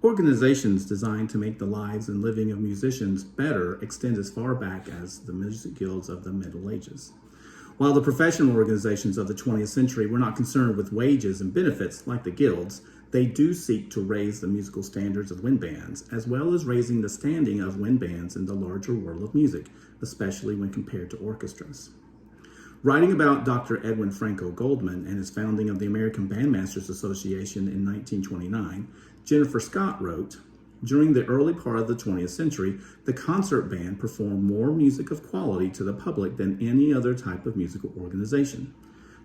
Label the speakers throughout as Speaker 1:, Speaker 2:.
Speaker 1: Organizations designed to make the lives and living of musicians better extend as far back as the music guilds of the Middle Ages. While the professional organizations of the 20th century were not concerned with wages and benefits like the guilds, they do seek to raise the musical standards of wind bands, as well as raising the standing of wind bands in the larger world of music, especially when compared to orchestras. Writing about Dr. Edwin Franco Goldman and his founding of the American Bandmasters Association in 1929, Jennifer Scott wrote, "During the early part of the 20th century, the concert band performed more music of quality to the public than any other type of musical organization.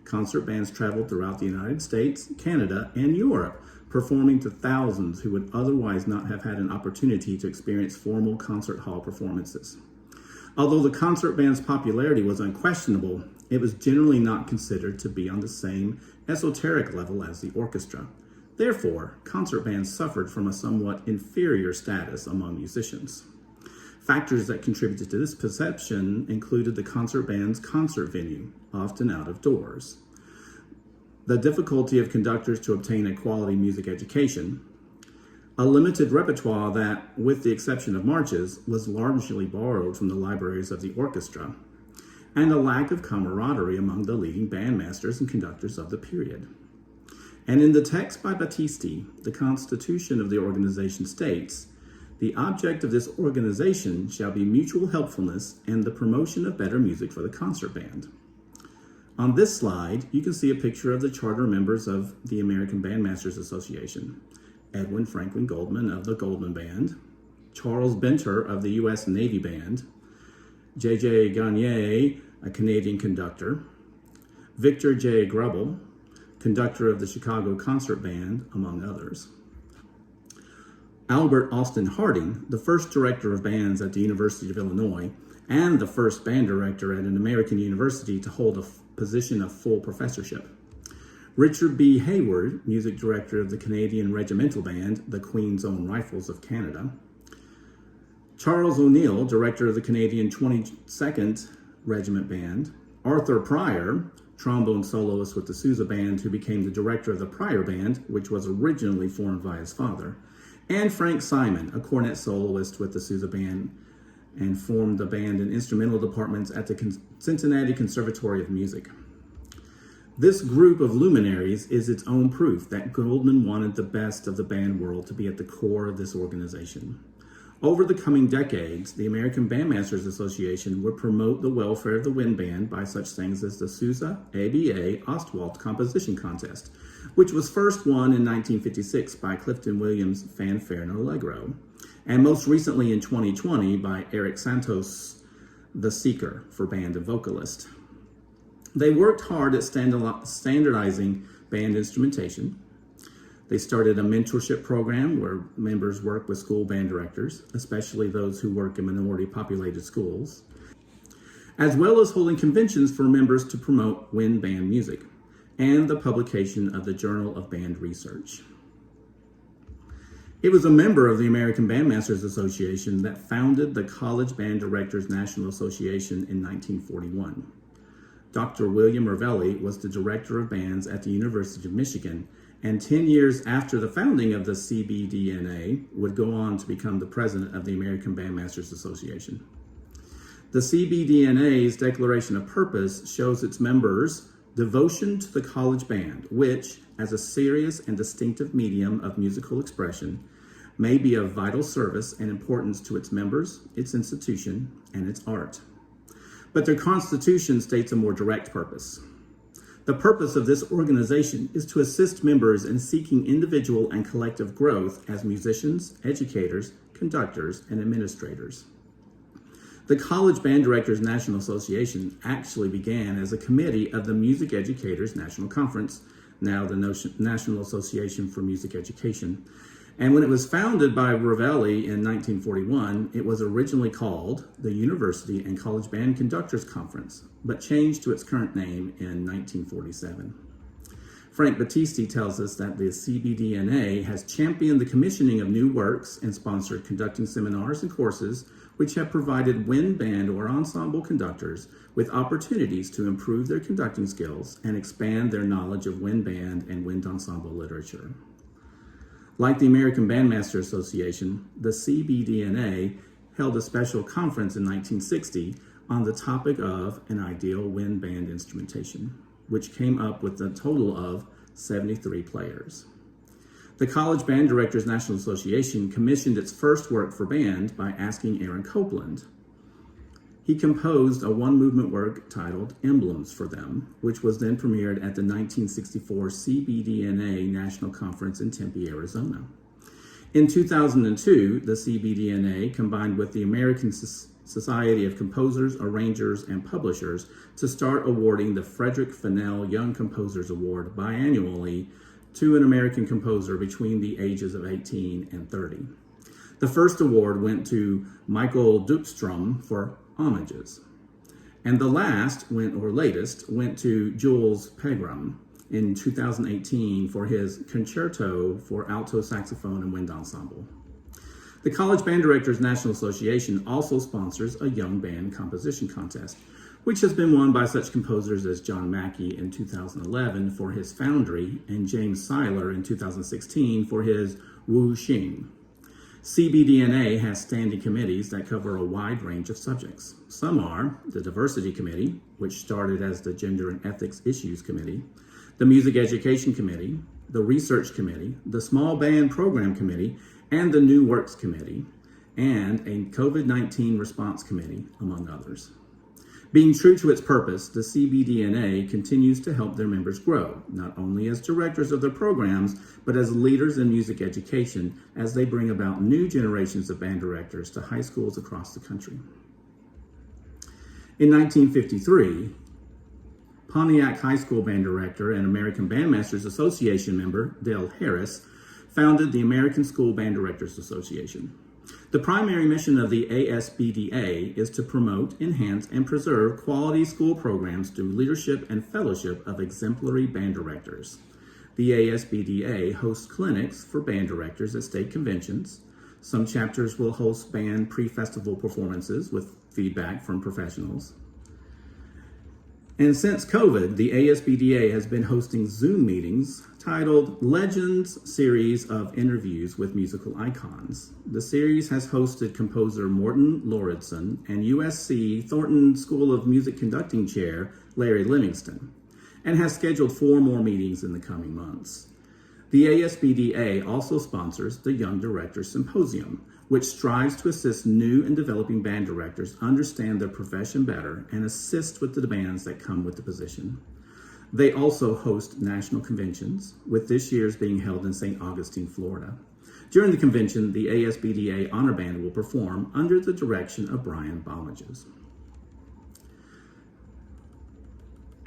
Speaker 1: Concert bands traveled throughout the United States, Canada, and Europe, performing to thousands who would otherwise not have had an opportunity to experience formal concert hall performances. Although the concert band's popularity was unquestionable, it was generally not considered to be on the same esoteric level as the orchestra. Therefore, concert bands suffered from a somewhat inferior status among musicians. Factors that contributed to this perception included the concert band's concert venue, often out of doors, the difficulty of conductors to obtain a quality music education, a limited repertoire that, with the exception of marches, was largely borrowed from the libraries of the orchestra, and a lack of camaraderie among the leading bandmasters and conductors of the period. And in the text by Battisti, the constitution of the organization states, "The object of this organization shall be mutual helpfulness and the promotion of better music for the concert band." On this slide, you can see a picture of the charter members of the American Bandmasters Association: Edwin Franklin Goldman of the Goldman Band, Charles Benter of the U.S. Navy Band, J.J. Gagne, a Canadian conductor, Victor J. Grubble, conductor of the Chicago Concert Band, among others. Albert Austin Harding, the first director of bands at the University of Illinois, and the first band director at an American university to hold a position of full professorship. Richard B. Hayward, music director of the Canadian Regimental Band, the Queen's Own Rifles of Canada. Charles O'Neill, director of the Canadian 22nd Regiment Band. Arthur Pryor, trombone soloist with the Sousa Band, who became the director of the Pryor Band, which was originally formed by his father. And Frank Simon, a cornet soloist with the Sousa Band, and formed the band and instrumental departments at the Cincinnati Conservatory of Music. This group of luminaries is its own proof that Goldman wanted the best of the band world to be at the core of this organization. Over the coming decades, the American Bandmasters Association would promote the welfare of the wind band by such things as the Sousa ABA Ostwald Composition Contest, which was first won in 1956 by Clifton Williams' Fanfare and Allegro, and most recently in 2020 by Eric Santos, The Seeker, for band and vocalist. They worked hard at standardizing band instrumentation. They started a mentorship program where members work with school band directors, especially those who work in minority-populated schools, as well as holding conventions for members to promote wind band music, and the publication of the Journal of Band Research. It was a member of the American Bandmasters Association that founded the College Band Directors National Association in 1941. Dr. William Ravelli was the director of bands at the University of Michigan, and 10 years after the founding of the CBDNA, would go on to become the president of the American Bandmasters Association. The CBDNA's Declaration of Purpose shows its members' devotion to the college band, which, as a serious and distinctive medium of musical expression, may be of vital service and importance to its members, its institution, and its art. But their constitution states a more direct purpose. The purpose of this organization is to assist members in seeking individual and collective growth as musicians, educators, conductors, and administrators. The College Band Directors National Association actually began as a committee of the Music Educators National Conference, now the National Association for Music Education. And when it was founded by Ravelli in 1941, it was originally called the University and College Band Conductors Conference, but changed to its current name in 1947. Frank Battisti tells us that the CBDNA has championed the commissioning of new works and sponsored conducting seminars and courses which have provided wind band or ensemble conductors with opportunities to improve their conducting skills and expand their knowledge of wind band and wind ensemble literature. Like the American Bandmaster Association, the CBDNA held a special conference in 1960 on the topic of an ideal wind band instrumentation, which came up with a total of 73 players. The College Band Directors National Association commissioned its first work for band by asking Aaron Copland. He composed a one-movement work titled Emblems for them, which was then premiered at the 1964 CBDNA National Conference in Tempe, Arizona. In 2002, the CBDNA combined with the American Society of Composers, Arrangers, and Publishers to start awarding the Frederick Fennell Young Composers Award biannually to an American composer between the ages of 18 and 30. The first award went to Michael Dupstrom for Homages, and the latest went to Jules Pegram in 2018 for his Concerto for Alto Saxophone and Wind Ensemble. The College Band Directors National Association also sponsors a Young Band Composition Contest, which has been won by such composers as John Mackey in 2011 for his Foundry and James Seiler in 2016 for his Wu Xing. CBDNA has standing committees that cover a wide range of subjects. Some are the Diversity Committee, which started as the Gender and Ethics Issues Committee, the Music Education Committee, the Research Committee, the Small Band Program Committee, and the New Works Committee, and a COVID-19 Response Committee, among others. Being true to its purpose, the CBDNA continues to help their members grow, not only as directors of their programs, but as leaders in music education as they bring about new generations of band directors to high schools across the country. In 1953, Pontiac High School band director and American Bandmasters Association member Dale Harris founded the American School Band Directors Association. The primary mission of the ASBDA is to promote, enhance, and preserve quality school programs through leadership and fellowship of exemplary band directors. The ASBDA hosts clinics for band directors at state conventions. Some chapters will host band pre-festival performances with feedback from professionals. And since COVID, the ASBDA has been hosting Zoom meetings titled Legends Series of Interviews with Musical Icons. The series has hosted composer Morton Lauridsen and USC Thornton School of Music Conducting Chair Larry Livingston, and has scheduled 4 more meetings in the coming months. The ASBDA also sponsors the Young Directors Symposium, which strives to assist new and developing band directors understand their profession better and assist with the demands that come with the position. They also host national conventions, with this year's being held in St. Augustine, Florida. During the convention, the ASBDA Honor Band will perform under the direction of Brian Balmages.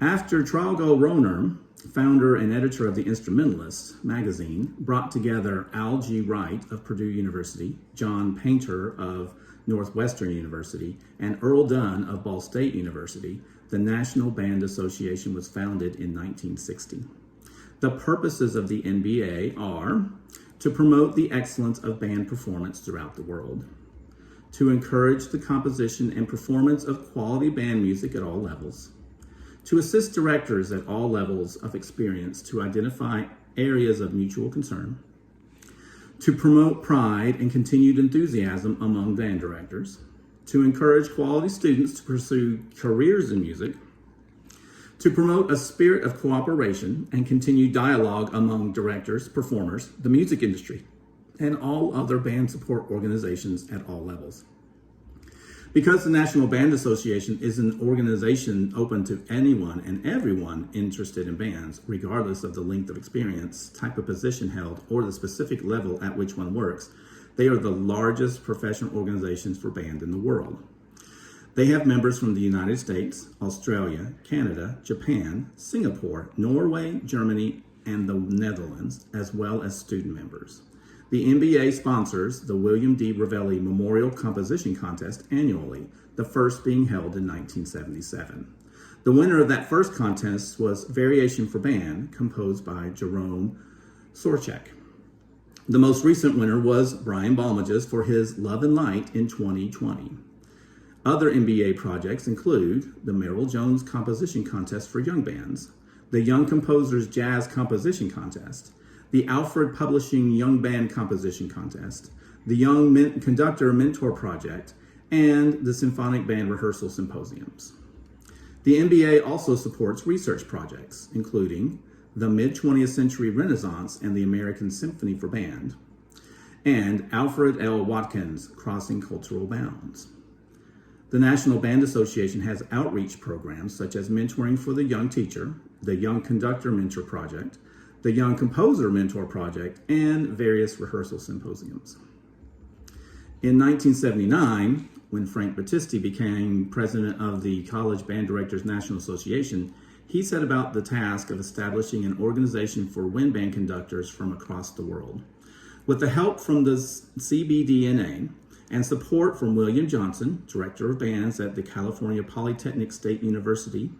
Speaker 1: After Traugott Rohner, founder and editor of The Instrumentalist magazine, brought together Al G. Wright of Purdue University, John Painter of Northwestern University, and Earl Dunn of Ball State University, the National Band Association was founded in 1960. The purposes of the NBA are to promote the excellence of band performance throughout the world, to encourage the composition and performance of quality band music at all levels, to assist directors at all levels of experience to identify areas of mutual concern, to promote pride and continued enthusiasm among band directors, to encourage quality students to pursue careers in music, to promote a spirit of cooperation and continued dialogue among directors, performers, the music industry, and all other band support organizations at all levels. Because the National Band Association is an organization open to anyone and everyone interested in bands, regardless of the length of experience, type of position held, or the specific level at which one works, they are the largest professional organizations for band in the world. They have members from the United States, Australia, Canada, Japan, Singapore, Norway, Germany, and the Netherlands, as well as student members. The NBA sponsors the William D. Ravelli Memorial Composition Contest annually, the first being held in 1977. The winner of that first contest was Variation for Band, composed by Jerome Sorchak. The most recent winner was Brian Balmages for his Love and Light in 2020. Other NBA projects include the Merrill Jones Composition Contest for Young Bands, the Young Composers Jazz Composition Contest, the Alfred Publishing Young Band Composition Contest, the Young Conductor Mentor Project, and the Symphonic Band Rehearsal Symposiums. The MBA also supports research projects, including the Mid-20th Century Renaissance and the American Symphony for Band, and Alfred L. Watkins, Crossing Cultural Bounds. The National Band Association has outreach programs such as Mentoring for the Young Teacher, the Young Conductor Mentor Project, the Young Composer Mentor Project, and various rehearsal symposiums. In 1979, when Frank Battisti became president of the College Band Directors National Association, he set about the task of establishing an organization for wind band conductors from across the world. With the help from the CBDNA and support from William Johnson, Director of Bands at the California Polytechnic State University,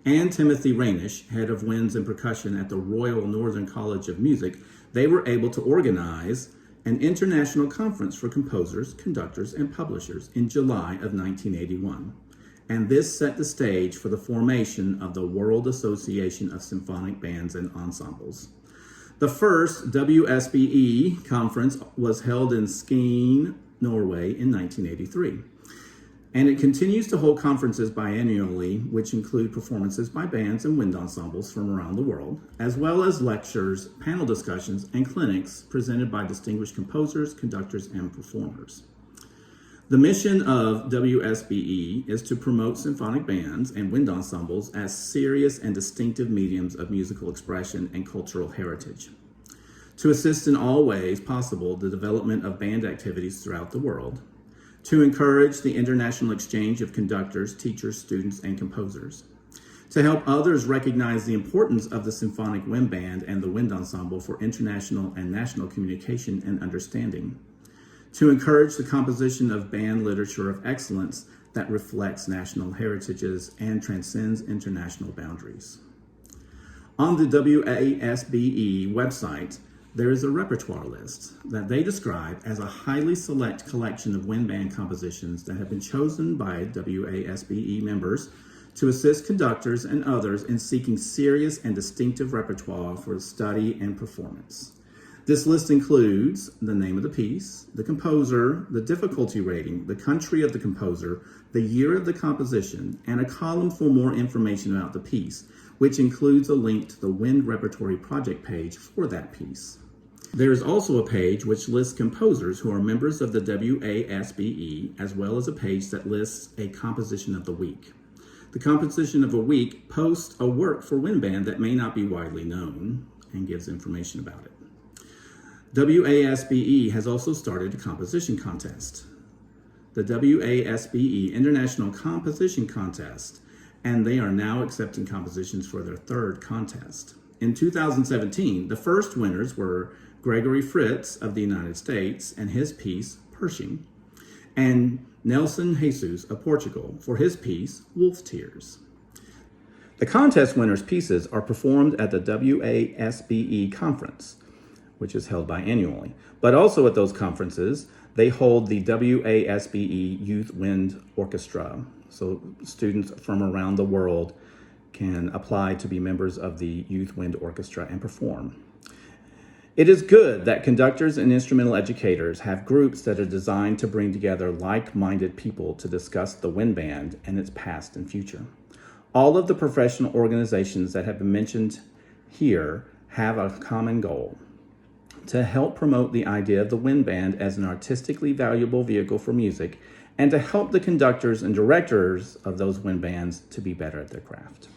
Speaker 1: and Timothy Rainish, Head of Winds and Percussion at the Royal Northern College of Music, they were able to organize an international conference for composers, conductors, and publishers in July of 1981. And this set the stage for the formation of the World Association of Symphonic Bands and Ensembles. The first WSBE conference was held in Skien, Norway in 1983. And it continues to hold conferences biannually, which include performances by bands and wind ensembles from around the world, as well as lectures, panel discussions, and clinics presented by distinguished composers, conductors, and performers. The mission of WSBE is to promote symphonic bands and wind ensembles as serious and distinctive mediums of musical expression and cultural heritage, to assist in all ways possible the development of band activities throughout the world, to encourage the international exchange of conductors, teachers, students, and composers, to help others recognize the importance of the symphonic wind band and the wind ensemble for international and national communication and understanding, to encourage the composition of band literature of excellence that reflects national heritages and transcends international boundaries. On the WASBE website, there is a repertoire list that they describe as a highly select collection of wind band compositions that have been chosen by WASBE members to assist conductors and others in seeking serious and distinctive repertoire for study and performance. This list includes the name of the piece, the composer, the difficulty rating, the country of the composer, the year of the composition, and a column for more information about the piece, which includes a link to the Wind Repertory Project page for that piece. There is also a page which lists composers who are members of the WASBE, as well as a page that lists a composition of the week. The composition of a week posts a work for wind band that may not be widely known and gives information about it. WASBE has also started a composition contest, the WASBE International Composition Contest, and they are now accepting compositions for their third contest. In 2017, the first winners were Gregory Fritz of the United States and his piece, Pershing, and Nelson Jesus of Portugal for his piece, Wolf Tears. The contest winners' pieces are performed at the WASBE conference, which is held biannually. But also at those conferences, they hold the WASBE Youth Wind Orchestra. So students from around the world can apply to be members of the Youth Wind Orchestra and perform. It is good that conductors and instrumental educators have groups that are designed to bring together like-minded people to discuss the wind band and its past and future. All of the professional organizations that have been mentioned here have a common goal: to help promote the idea of the wind band as an artistically valuable vehicle for music, and to help the conductors and directors of those wind bands to be better at their craft.